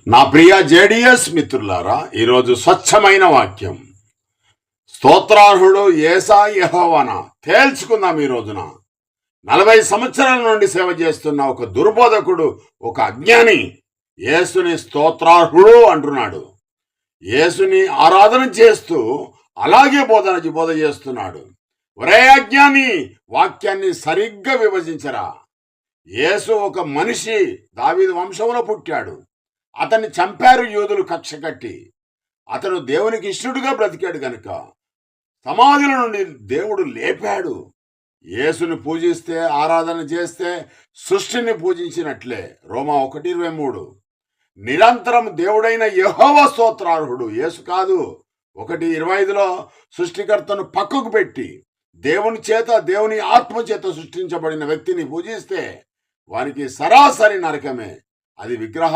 నా ప్రియ జేడిఎస్ మిత్రులారా, ఈరోజు స్వచ్ఛమైన వాక్యం. స్తోత్రార్హుడు యేసా యెహోవానా తేల్చుకుందాం. ఈ రోజున 40 సంవత్సరాల నుండి సేవ చేస్తున్న ఒక దుర్బోధకుడు, ఒక అజ్ఞాని యేసుని స్తోత్రార్హుడు అంటున్నాడు. యేసుని ఆరాధన చేస్తూ అలాగే బోధ చేస్తున్నాడు. ఒరే అజ్ఞాని, వాక్యాన్ని సరిగ్గా విభజించరా. యేసు ఒక మనిషి, దావీదు వంశంలో పుట్టాడు. అతన్ని చంపారు యూదులు కక్ష కట్టి. అతను దేవునికి ఇష్టడుగా బ్రతికాడు గనుక సమాధుల నుండి దేవుడు లేపాడు. యేసుని పూజిస్తే, ఆరాధన చేస్తే సృష్టిని పూజించినట్లే. రోమా 1:23. నిరంతరం దేవుడైన యెహోవా స్తోత్రార్హుడు, యేసు కాదు. 1:25లో సృష్టికర్తను పక్కకు పెట్టి దేవుని ఆత్మ చేత సృష్టించబడిన వ్యక్తిని పూజిస్తే వారికి సరాసరి నరకమే. అది విగ్రహ